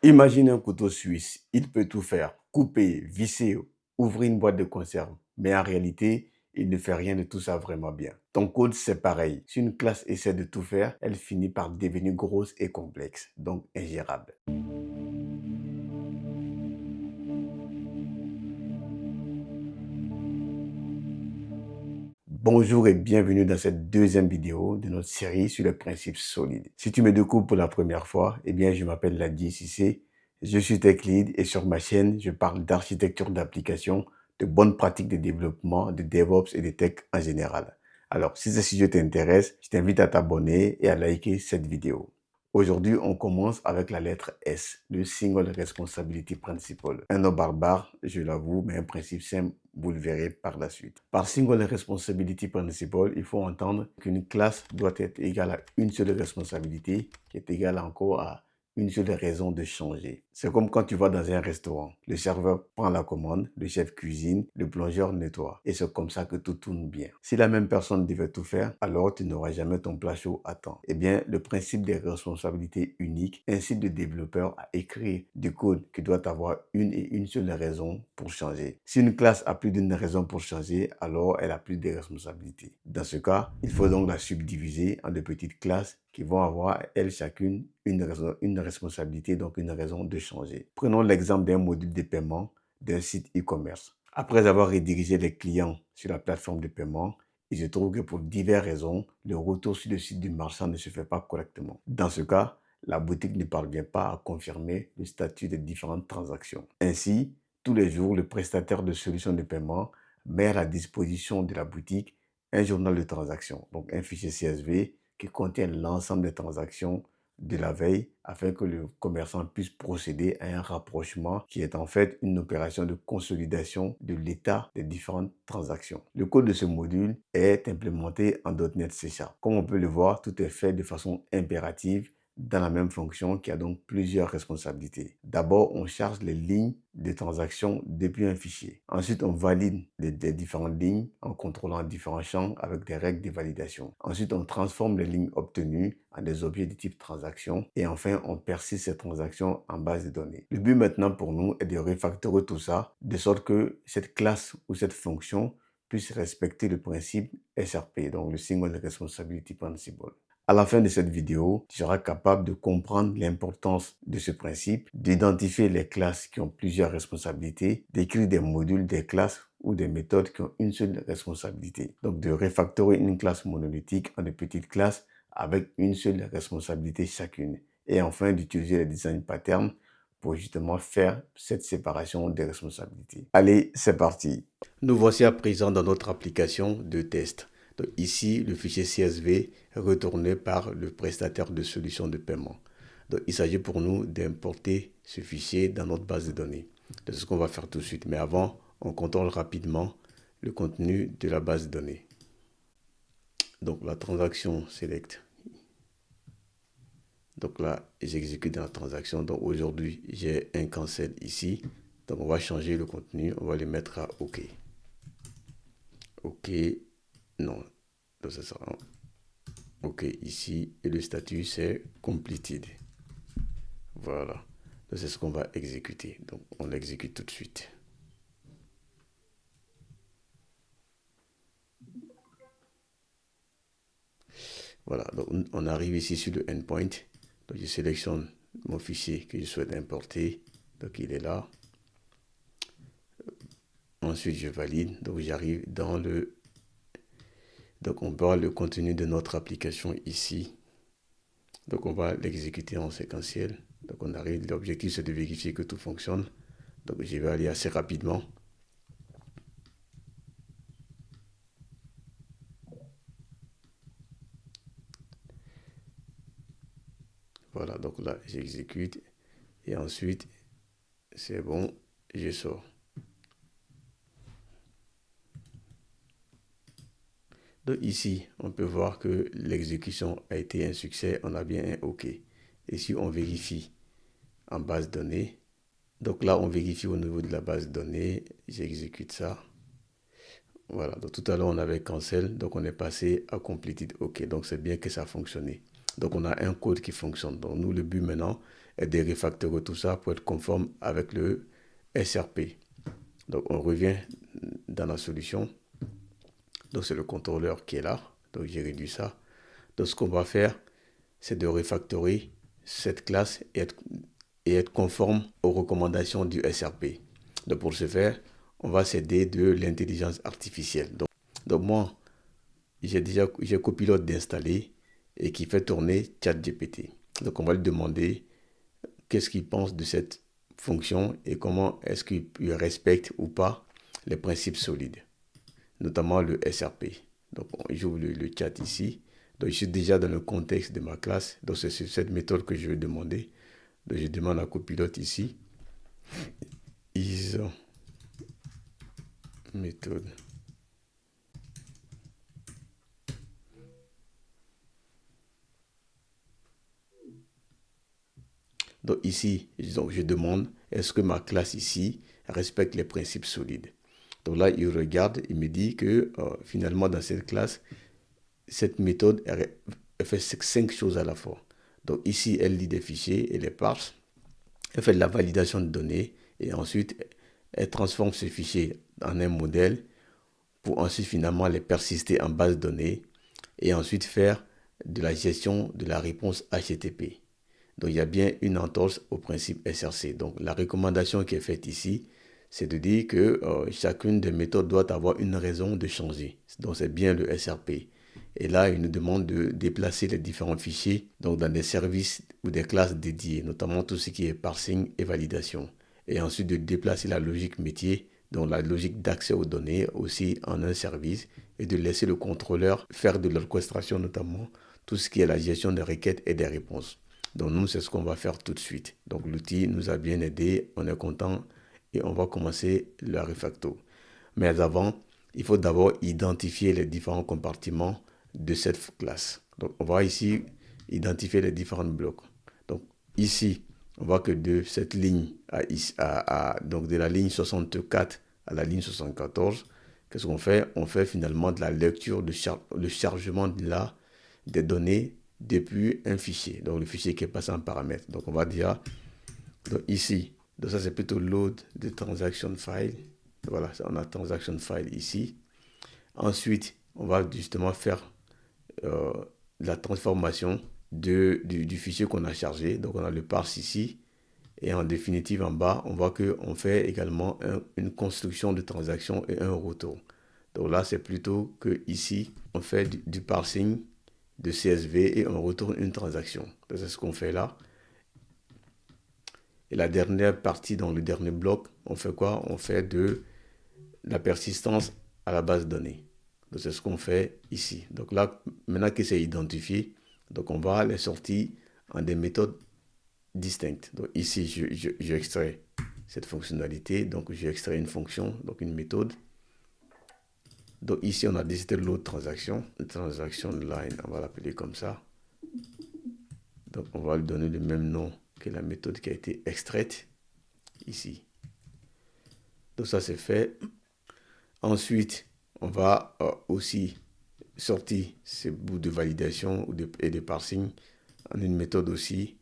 Imagine un couteau suisse, il peut tout faire, couper, visser, ouvrir une boîte de conserve. Mais en réalité, il ne fait rien de tout ça vraiment bien. Ton code, c'est pareil. Si une classe essaie de tout faire, elle finit par devenir grosse et complexe, donc ingérable. Bonjour et bienvenue dans cette deuxième vidéo de notre série sur les principes solides. Si tu me découvres pour la première fois, eh bien, je m'appelle Ladji Cissé, je suis Tech Lead et sur ma chaîne, je parle d'architecture d'application, de bonnes pratiques de développement, de DevOps et de tech en général. Alors, si ce sujet t'intéresse, je t'invite à t'abonner et à liker cette vidéo. Aujourd'hui, on commence avec la lettre S, le Single Responsibility Principle. Un nom barbare, je l'avoue, mais un principe simple, vous le verrez par la suite. Par Single Responsibility Principle, il faut entendre qu'une classe doit être égale à une seule responsabilité, qui est égale encore à une seule raison de changer. C'est comme quand tu vas dans un restaurant. Le serveur prend la commande, le chef cuisine, le plongeur nettoie. Et c'est comme ça que tout tourne bien. Si la même personne devait tout faire, alors tu n'auras jamais ton plat chaud à temps. Eh bien, le principe des responsabilités uniques incite le développeur à écrire du code qui doit avoir une et une seule raison pour changer. Si une classe a plus d'une raison pour changer, alors elle a plus de responsabilités. Dans ce cas, il faut donc la subdiviser en de petites classes qui vont avoir, elles chacune, une responsabilité, donc une raison de changer. Prenons l'exemple d'un module de paiement d'un site e-commerce. Après avoir redirigé les clients sur la plateforme de paiement, il se trouve que pour diverses raisons, le retour sur le site du marchand ne se fait pas correctement. Dans ce cas, la boutique ne parvient pas à confirmer le statut des différentes transactions. Ainsi, tous les jours, le prestataire de solutions de paiement met à la disposition de la boutique un journal de transactions, donc un fichier CSV qui contient l'ensemble des transactions de la veille afin que le commerçant puisse procéder à un rapprochement qui est en fait une opération de consolidation de l'état des différentes transactions. Le code de ce module est implémenté en .NET C#. Comme on peut le voir, tout est fait de façon impérative dans la même fonction qui a donc plusieurs responsabilités. D'abord, on charge les lignes de transactions depuis un fichier. Ensuite, on valide les différentes lignes en contrôlant différents champs avec des règles de validation. Ensuite, on transforme les lignes obtenues en des objets de type transaction. Et enfin, on persiste ces transactions en base de données. Le but maintenant pour nous est de refactorer tout ça de sorte que cette classe ou cette fonction puisse respecter le principe SRP, donc le Single Responsibility Principle. À la fin de cette vidéo, tu seras capable de comprendre l'importance de ce principe, d'identifier les classes qui ont plusieurs responsabilités, d'écrire des modules des classes ou des méthodes qui ont une seule responsabilité. Donc de refactorer une classe monolithique en de petites classes avec une seule responsabilité chacune. Et enfin d'utiliser les design patterns pour justement faire cette séparation des responsabilités. Allez, c'est parti. Nous voici à présent dans notre application de test. Donc ici, le fichier CSV est retourné par le prestataire de solutions de paiement. Donc il s'agit pour nous d'importer ce fichier dans notre base de données. C'est ce qu'on va faire tout de suite. Mais avant, on contrôle rapidement le contenu de la base de données. Donc la transaction select. Donc là, j'exécute dans la transaction. Donc aujourd'hui, j'ai un cancel ici. Donc on va changer le contenu. On va le mettre à OK. OK. Non. Donc ça sera OK ici. Et le statut, c'est completed. Voilà. Donc c'est ce qu'on va exécuter. Donc on l'exécute tout de suite. Voilà. Donc on arrive ici sur le endpoint. Donc je sélectionne mon fichier que je souhaite importer. Donc il est là. Ensuite je valide. Donc j'arrive dans le... Donc on voit le contenu de notre application ici. Donc on va l'exécuter en séquentiel. Donc on arrive, l'objectif c'est de vérifier que tout fonctionne. Donc je vais aller assez rapidement. Voilà, donc là j'exécute et ensuite c'est bon, je sors. Donc ici, on peut voir que l'exécution a été un succès, on a bien un OK. Et si on vérifie en base de données, donc là on vérifie au niveau de la base de données, j'exécute ça. Voilà, donc tout à l'heure on avait cancel, donc on est passé à completed OK, donc c'est bien que ça a fonctionné. Donc on a un code qui fonctionne. Donc nous, le but maintenant et de refactorer tout ça pour être conforme avec le SRP. Donc on revient dans la solution. Donc c'est le contrôleur qui est là. Donc j'ai réduit ça. Donc ce qu'on va faire, c'est de refactorer cette classe et être conforme aux recommandations du SRP. Donc pour ce faire, on va s'aider de l'intelligence artificielle. Donc moi, j'ai Copilot d'installer et qui fait tourner ChatGPT. Donc on va lui demander qu'est-ce qu'il pense de cette fonction et comment est-ce qu'il respecte ou pas les principes solides, notamment le SRP. Donc j'ouvre le chat ici. Donc je suis déjà dans le contexte de ma classe. Donc c'est sur cette méthode que je vais demander. Donc je demande à Copilot ici. ISO méthode. Donc ici, donc je demande, est-ce que ma classe ici respecte les principes solides? Donc là, il regarde, il me dit que finalement, dans cette classe, cette méthode, elle fait 5 choses à la fois. Donc ici, elle lit des fichiers et les parse. Elle fait de la validation de données et ensuite, elle transforme ces fichiers en un modèle pour ensuite finalement les persister en base de données et ensuite faire de la gestion de la réponse HTTP. Donc il y a bien une entorse au principe SRC. Donc la recommandation qui est faite ici, c'est de dire que chacune des méthodes doit avoir une raison de changer. Donc c'est bien le SRP. Et là, il nous demande de déplacer les différents fichiers donc dans des services ou des classes dédiées, notamment tout ce qui est parsing et validation. Et ensuite de déplacer la logique métier, donc la logique d'accès aux données aussi en un service, et de laisser le contrôleur faire de l'orchestration, notamment tout ce qui est la gestion des requêtes et des réponses. Donc nous, c'est ce qu'on va faire tout de suite. Donc l'outil nous a bien aidé, on est content et on va commencer le refacto. Mais avant, il faut d'abord identifier les différents compartiments de cette classe. Donc on va ici identifier les différents blocs. Donc ici, on voit que de cette ligne donc de la ligne 64 à la ligne 74, qu'est-ce qu'on fait? On fait finalement de la lecture, le chargement des données depuis un fichier. Donc le fichier qui est passé en paramètres. Donc on va dire, donc ici, donc ça c'est plutôt load de transaction file. Voilà, on a transaction file ici. Ensuite, on va justement faire la transformation du fichier qu'on a chargé. Donc on a le parse ici. Et en définitive, en bas, on voit qu'on fait également une construction de transaction et un retour. Donc là, c'est plutôt que ici, on fait du parsing de CSV et on retourne une transaction. C'est ce qu'on fait là. Et la dernière partie, dans le dernier bloc, on fait quoi? On fait de la persistance à la base de données. Donc c'est ce qu'on fait ici. Donc là, maintenant que c'est identifié, donc on va les sortir en des méthodes distinctes. Donc ici, j'extrais cette fonctionnalité. Donc j'extrais une fonction, donc une méthode. Donc ici, on a décidé de l'autre transaction. Transaction line, on va l'appeler comme ça. Donc on va lui donner le même nom que la méthode qui a été extraite ici. Donc ça c'est fait. Ensuite, on va aussi sortir ces bouts de validation et de parsing en une méthode aussi.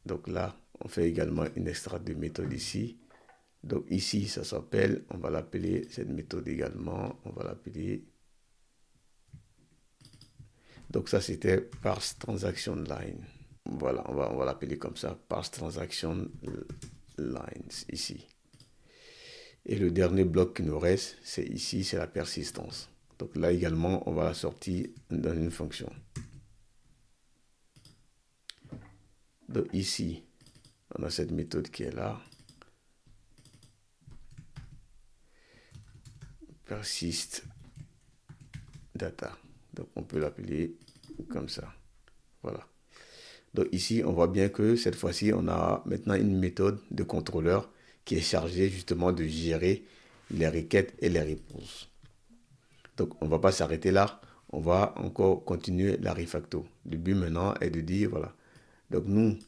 Donc là, on fait également une extrait de méthode ici. Donc ici, ça s'appelle, on va l'appeler, cette méthode également, on va l'appeler. Donc ça, c'était parse transaction line. Voilà, on va l'appeler comme ça, parse transaction lines ici. Et le dernier bloc qui nous reste, c'est ici, c'est la persistance. Donc là également, on va la sortir dans une fonction. Donc ici, on a cette méthode qui est là. Persist data. Donc on peut l'appeler comme ça. Voilà. Donc ici, on voit bien que cette fois-ci, on a maintenant une méthode de contrôleur qui est chargée justement de gérer les requêtes et les réponses. Donc on ne va pas s'arrêter là, on va encore continuer la refacto. Le but maintenant est de dire, voilà, donc nous,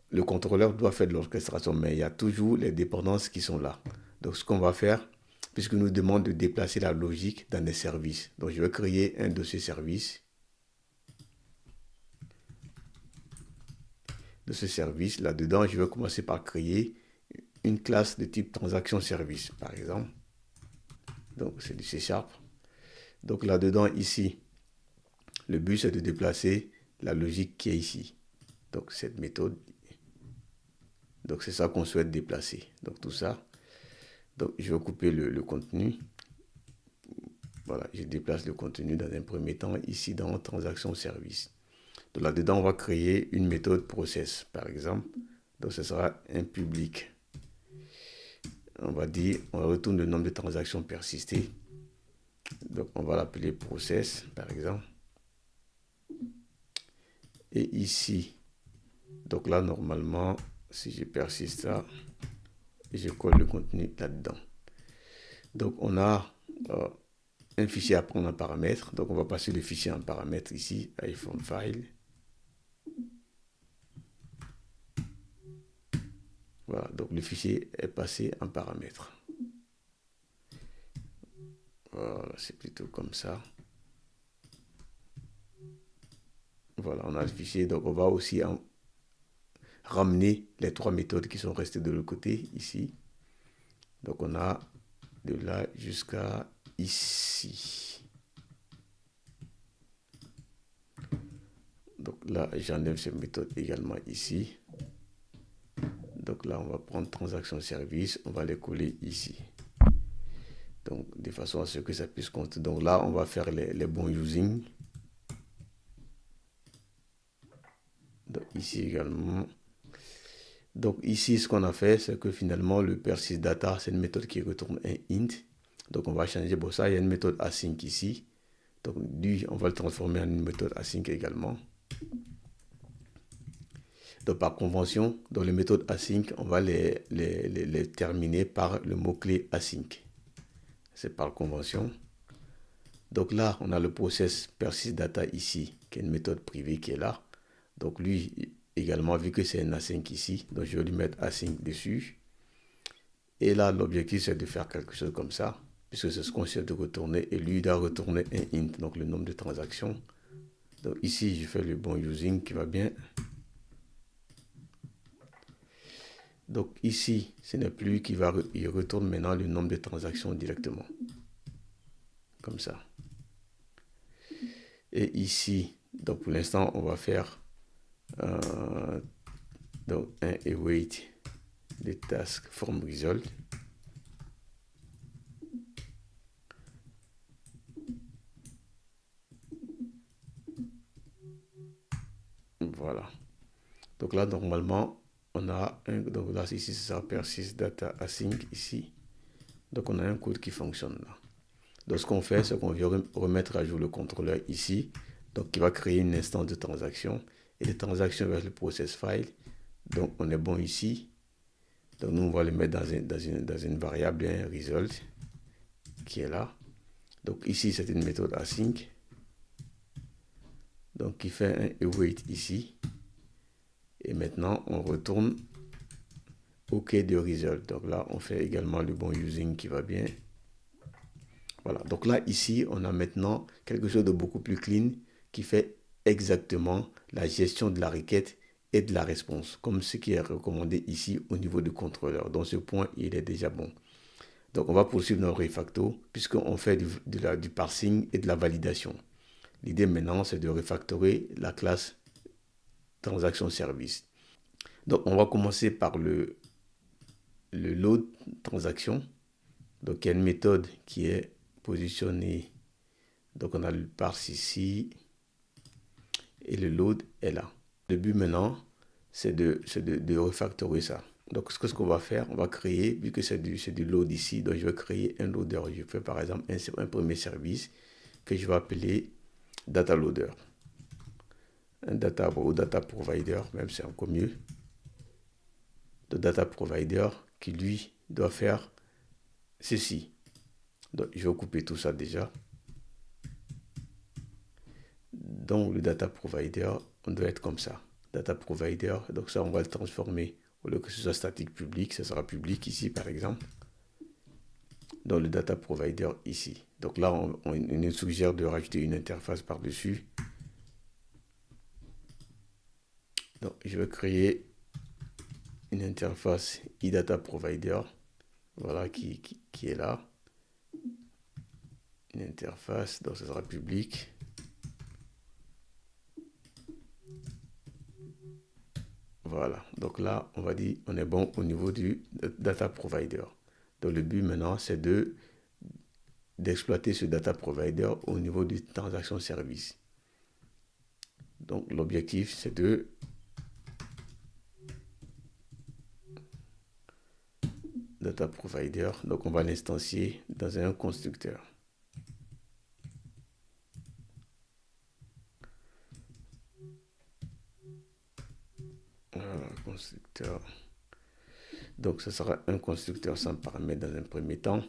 le contrôleur doit faire de l'orchestration, mais il y a toujours les dépendances qui sont là. Donc ce qu'on va faire, puisque nous demande de déplacer la logique dans des services. Donc je vais créer un dossier service. de ce service. Là-dedans, je vais commencer par créer une classe de type transaction service, par exemple. Donc, c'est du C#. Donc, là-dedans, ici, le but, c'est de déplacer la logique qui est ici. Donc, cette méthode. Donc, c'est ça qu'on souhaite déplacer. Donc, tout ça. Donc, je vais couper le contenu. Voilà, je déplace le contenu dans un premier temps, ici, dans transaction service. Donc, là-dedans, on va créer une méthode process, par exemple. Donc, ce sera un public. On va dire, on retourne le nombre de transactions persistées. Donc, on va l'appeler process, par exemple. Et ici, donc là, normalement, si je persiste ça, je colle le contenu là-dedans. Donc, on a un fichier à prendre en paramètre. Donc, on va passer le fichier en paramètre ici, iPhone File. Voilà, donc le fichier est passé en paramètre. Voilà, c'est plutôt comme ça. Voilà, on a le fichier. Donc, on va aussi ramener les 3 méthodes qui sont restées de l'autre côté, ici. Donc, on a de là jusqu'à ici. Donc, là, j'enlève cette méthode également ici. Donc, là, on va prendre transaction service. On va les coller ici. Donc, de façon à ce que ça puisse compter. Donc, là, on va faire les bons using. Donc, ici également. Donc, ici, ce qu'on a fait, c'est que finalement, le persist data, c'est une méthode qui retourne un int. Donc, on va changer. Bon, ça, il y a une méthode async ici. Donc, lui, on va le transformer en une méthode async également. Donc, par convention, dans les méthodes async, on va les terminer par le mot-clé async. C'est par convention. Donc là, on a le process persist data ici, qui est une méthode privée qui est là. Donc lui, également, vu que c'est un async ici, donc je vais lui mettre async dessus. Et là, l'objectif, c'est de faire quelque chose comme ça, puisque c'est ce qu'on cherche de retourner. Et lui, il doit retourner un int, donc le nombre de transactions. Donc ici, je fais le bon using qui va bien. Donc ici, ce n'est plus qu'il il retourne maintenant le nombre de transactions directement. Comme ça. Et ici, donc pour l'instant, on va faire donc un await des task from result. Voilà. Donc là, normalement, on a un, donc là, ici, ça persist data async ici. Donc on a un code qui fonctionne là. Donc ce qu'on fait, c'est qu'on vient remettre à jour le contrôleur ici. Donc il va créer une instance de transaction. Et les transactions vers le process file. Donc on est bon ici. Donc nous, on va le mettre dans une variable, un result, qui est là. Donc ici, c'est une méthode async. Donc qui fait un await ici. Et maintenant, on retourne OK de result. Donc là, on fait également le bon using qui va bien. Voilà. Donc là, ici, on a maintenant quelque chose de beaucoup plus clean qui fait exactement la gestion de la requête et de la réponse, comme ce qui est recommandé ici au niveau du contrôleur. Donc ce point, il est déjà bon. Donc on va poursuivre notre refacto puisqu'on fait du parsing et de la validation. L'idée maintenant, c'est de refactorer la classe transaction service. Donc on va commencer par le load transaction. Donc il y a une méthode qui est positionnée. Donc on a le parse ici et le load est là. Le but maintenant, c'est de refactorer ça. Donc ce qu'on va faire, on va créer, vu que c'est du load ici, donc je vais créer un loader. Je fais par exemple un premier service que je vais appeler data loader. Un data provider, même c'est encore mieux. Le data provider qui lui doit faire ceci. Donc je vais couper tout ça déjà. Donc le data provider, on doit être comme ça. Data provider, donc ça on va le transformer. Au lieu que ce soit statique public, ça sera public ici par exemple. Dans le data provider ici. Donc là, on nous suggère de rajouter une interface par-dessus. Donc, je vais créer une interface eData Provider. Voilà qui est là. Une interface, donc ce sera public. Voilà, donc là, on va dire on est bon au niveau du data provider. Donc le but maintenant, c'est d'exploiter ce data provider au niveau du transaction service. Donc l'objectif, c'est de data provider. Donc on va l'instancier dans un constructeur. Voilà, constructeur. Donc ce sera un constructeur sans paramètres dans un premier temps.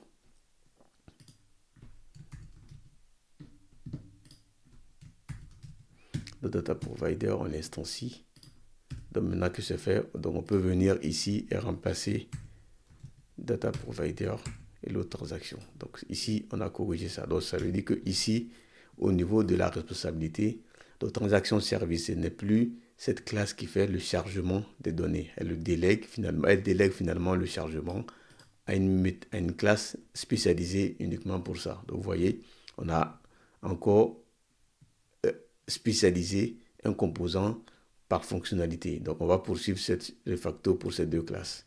Le data provider, on l'instancie. Donc maintenant que c'est fait, donc on peut venir ici et remplacer data provider et l'autre transaction. Donc ici, on a corrigé ça. Donc ça veut dire que ici, au niveau de la responsabilité, la transaction service n'est plus cette classe qui fait le chargement des données. Elle délègue finalement le chargement à une classe spécialisée uniquement pour ça. Donc vous voyez, on a encore spécialisé un composant par fonctionnalité. Donc on va poursuivre le facto pour ces deux classes.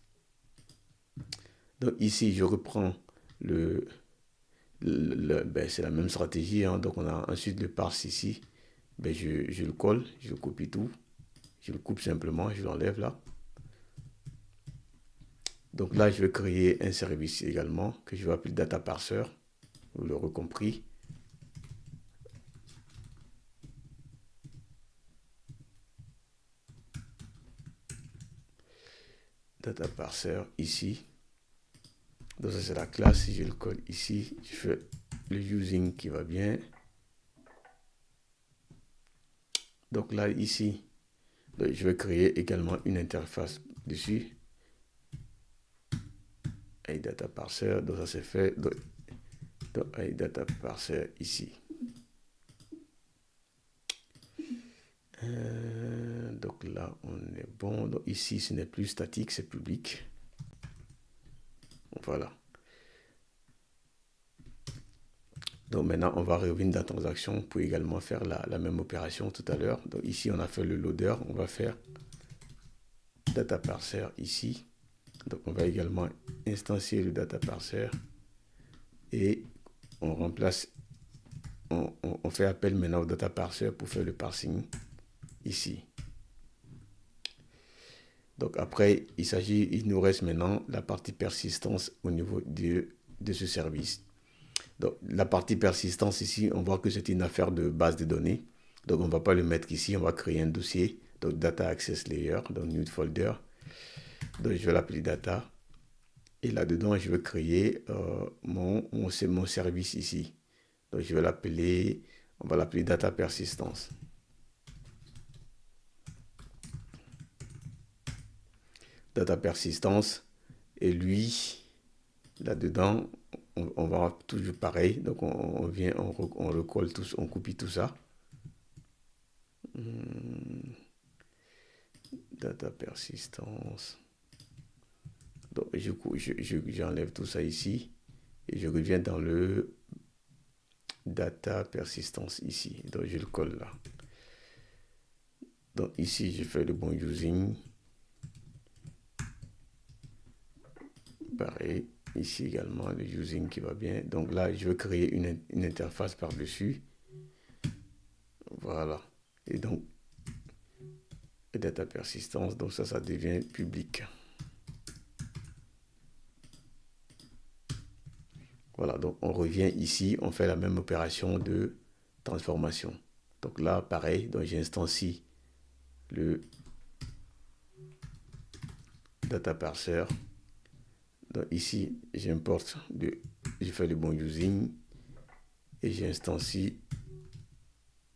Donc ici, je reprends c'est la même stratégie. Hein. Donc on a ensuite le parse ici. Je le colle, je copie tout. Je le coupe simplement, je l'enlève là. Donc là, je vais créer un service également que je vais appeler data parser. Vous l'aurez compris. Data parser ici. Donc ça c'est la classe, si je le colle ici, je fais le using qui va bien. Donc là ici, donc, je vais créer également une interface dessus. Et data parser, donc ça c'est fait. Donc data parser ici. Donc là on est bon. Donc ici ce n'est plus statique, c'est public. Voilà. Donc maintenant, on va revenir dans la transaction pour également faire la même opération tout à l'heure. Donc ici, on a fait le loader. On va faire data parser ici. Donc on va également instancier le data parser. Et on remplace, on fait appel maintenant au data parser pour faire le parsing ici. Donc après, il nous reste maintenant la partie persistance au niveau de ce service. Donc, la partie persistance ici, on voit que c'est une affaire de base de données. Donc, on ne va pas le mettre ici, on va créer un dossier. Donc, Data Access Layer, donc New Folder. Donc, je vais l'appeler Data. Et là-dedans, je vais créer mon service ici. Donc, je vais l'appeler, on va l'appeler Data Persistance. Data Persistance. Et lui, là-dedans, on va toujours pareil. Donc, on vient, on recolle tout, on copie tout ça. Data persistance. Donc, j'enlève tout ça ici. Et je reviens dans le data persistance ici. Donc, je le colle là. Donc, ici, je fais le bon using. Pareil. Ici également, le using qui va bien. Donc là, je vais créer une interface par-dessus. Voilà. Et donc, data persistance. Donc ça devient public. Voilà. Donc, on revient ici. On fait la même opération de transformation. Donc là, pareil. Donc, j'instancie le data parser. Donc ici, j'importe, je fais le bon using et j'instancie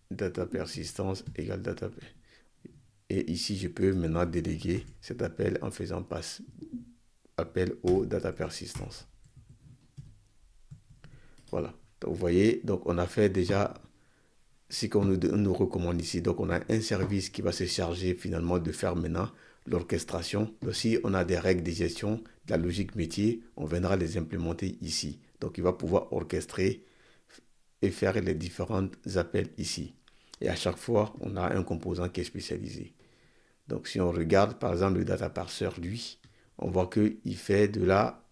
data persistance égale data. Et ici, je peux maintenant déléguer cet appel en faisant appel au data persistance. Voilà. Donc vous voyez, donc on a fait déjà ce qu'on nous recommande ici. Donc, on a un service qui va se charger finalement de faire maintenant l'orchestration. Aussi, on a des règles de gestion de la logique métier. On viendra les implémenter ici. Donc, il va pouvoir orchestrer et faire les différents appels ici. Et à chaque fois, on a un composant qui est spécialisé. Donc, si on regarde, par exemple, le data parser, lui, on voit qu'il fait de la...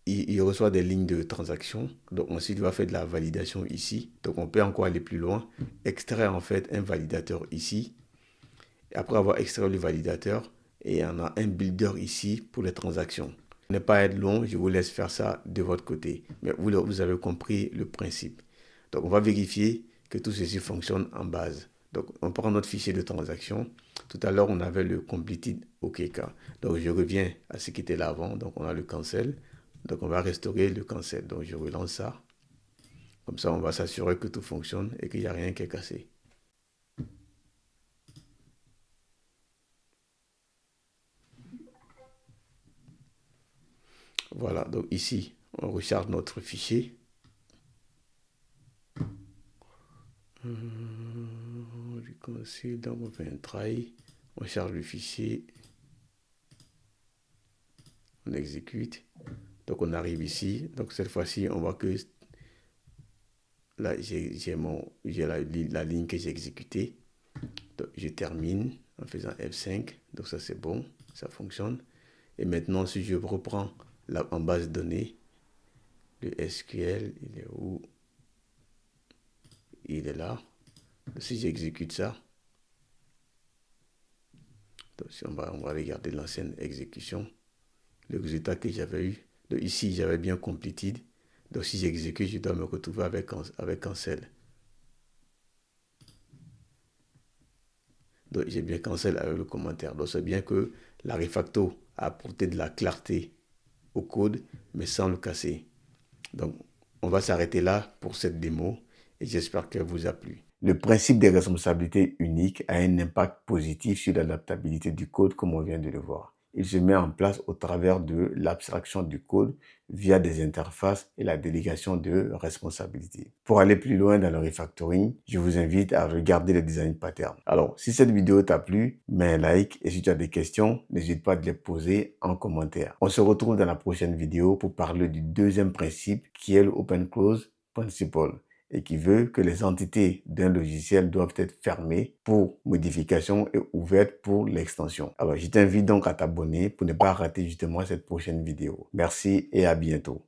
il reçoit des lignes de transaction. Donc, ensuite, il va faire de la validation ici. Donc, on peut encore aller plus loin. Extraire, en fait, un validateur ici. Et après avoir extrait le validateur, et on a un builder ici pour les transactions. Ne pas être long, je vous laisse faire ça de votre côté. Mais vous avez compris le principe. Donc, on va vérifier que tout ceci fonctionne en base. Donc, on prend notre fichier de transaction. Tout à l'heure, on avait le completed OKK. Donc, je reviens à ce qui était là avant. Donc, on a le cancel. Donc, on va restaurer le cancel. Donc, je relance ça. Comme ça, on va s'assurer que tout fonctionne et qu'il n'y a rien qui est cassé. Voilà, donc ici, on recharge notre fichier. Donc on fait un try, on charge le fichier, on exécute. Donc on arrive ici, donc cette fois-ci, on voit que là, j'ai la ligne que j'ai exécutée. Donc je termine en faisant F5, donc ça c'est bon, ça fonctionne. Et maintenant, si je reprends en base de données, le SQL, il est où? Il est là. Si j'exécute ça, donc si on va regarder l'ancienne exécution, le résultat que j'avais eu. Donc ici, j'avais bien completed. Donc si j'exécute, je dois me retrouver avec cancel. Donc j'ai bien cancel avec le commentaire. Donc c'est bien que la refacto a apporté de la clarté au code, mais sans le casser. Donc on va s'arrêter là pour cette démo et j'espère qu'elle vous a plu. Le principe des responsabilités uniques a un impact positif sur l'adaptabilité du code comme on vient de le voir. Il se met en place au travers de l'abstraction du code via des interfaces et la délégation de responsabilités. Pour aller plus loin dans le refactoring, je vous invite à regarder les design patterns. Alors, si cette vidéo t'a plu, mets un like et si tu as des questions, n'hésite pas à les poser en commentaire. On se retrouve dans la prochaine vidéo pour parler du deuxième principe qui est l'Open Close Principle et qui veut que les entités d'un logiciel doivent être fermées pour modification et ouvertes pour l'extension. Alors, je t'invite donc à t'abonner pour ne pas rater justement cette prochaine vidéo. Merci et à bientôt.